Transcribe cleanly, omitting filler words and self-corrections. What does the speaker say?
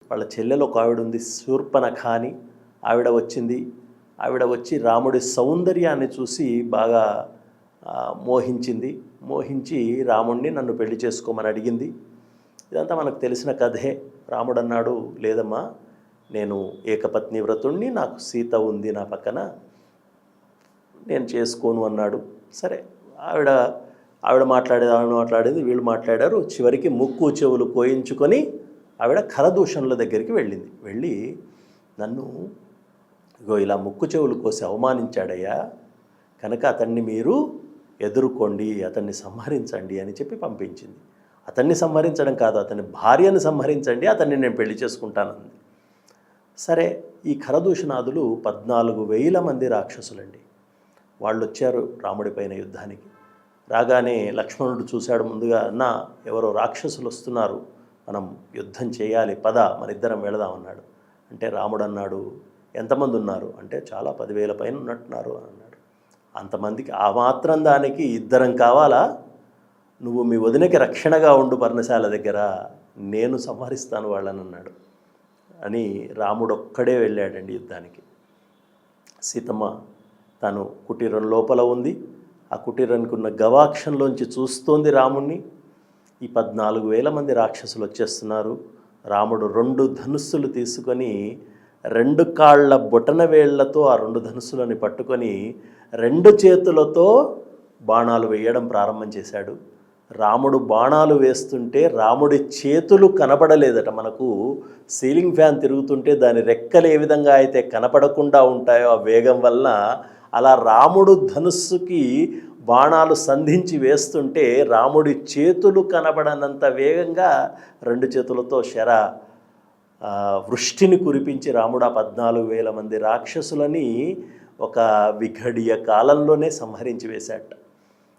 వాళ్ళ చెల్లెలు ఒక ఆవిడ ఉంది, శూర్పణఖ అని. ఆవిడ వచ్చి రాముడి సౌందర్యాన్ని చూసి బాగా మోహించింది. మోహించి రాముడిని నన్ను పెళ్లి చేసుకోమని అడిగింది. ఇదంతా మనకు తెలిసిన కథే. రాముడు అన్నాడు, లేదమ్మా, నేను ఏకపత్ని వ్రతుణ్ణి, నాకు సీత ఉంది నా పక్కన, నేను చేసుకోను అన్నాడు. సరే, ఆవిడ మాట్లాడేది, వీళ్ళు మాట్లాడారు. చివరికి ముక్కు చెవులు కోయించుకొని ఆవిడ ఖరదూషణుల దగ్గరికి వెళ్ళి నన్ను ఇగో ఇలా ముక్కు చెవులు కోసి అవమానించాడయ్యా, కనుక అతన్ని మీరు ఎదుర్కోండి, అతన్ని సంహరించండి అని చెప్పి పంపించింది. అతన్ని సంహరించడం కాదు, అతని భార్యను సంహరించండి, అతన్ని నేను పెళ్లి చేసుకుంటానంది. సరే, ఈ ఖరదూషణాదులు 14,000 మంది రాక్షసులండి. వాళ్ళు వచ్చారు రాముడి పైన యుద్ధానికి. రాగానే లక్ష్మణుడు చూశాడు ముందుగా, అన్నా ఎవరో రాక్షసులు వస్తున్నారు, మనం యుద్ధం చేయాలి, పద మనిద్దరం వెళదామన్నాడు. అంటే రాముడు అన్నాడు, ఎంతమంది ఉన్నారు అంటే, చాలా 10,000 పైన ఉన్నట్టున్నారు అని అన్నాడు. అంతమందికి ఆ మాత్రం దానికి ఇద్దరం కావాలా? నువ్వు మీ వదినకి రక్షణగా ఉండు పర్ణశాల దగ్గర, నేను సంహరిస్తాను వాళ్ళని అన్నాడు. అని రాముడు ఒక్కడే వెళ్ళాడండి యుద్ధానికి. సీతమ్మ తను కుటీరం లోపల ఉంది. ఆ కుటీరానికి ఉన్న గవాక్షంలోంచి చూస్తోంది రాముణ్ణి. ఈ 14,000 మంది రాక్షసులు వచ్చేస్తున్నారు. రాముడు 2 ధనుస్సులు తీసుకొని 2 కాళ్ళ బొటన వేళ్లతో ఆ 2 ధనుస్సులని పట్టుకొని 2 చేతులతో బాణాలు వేయడం ప్రారంభం చేశాడు. రాముడు బాణాలు వేస్తుంటే రాముడి చేతులు కనపడలేదట. మనకు సీలింగ్ ఫ్యాన్ తిరుగుతుంటే దాని రెక్కలు ఏ విధంగా అయితే కనపడకుండా ఉంటాయో ఆ వేగం వల్ల, అలా రాముడు ధనుస్సుకి బాణాలు సంధించి వేస్తుంటే రాముడి చేతులు కనబడనంత వేగంగా 2 చేతులతో వృష్టిని కురిపించి రాముడు ఆ 14,000 మంది రాక్షసులని ఒక విఘడియ కాలంలోనే సంహరించి వేశాట.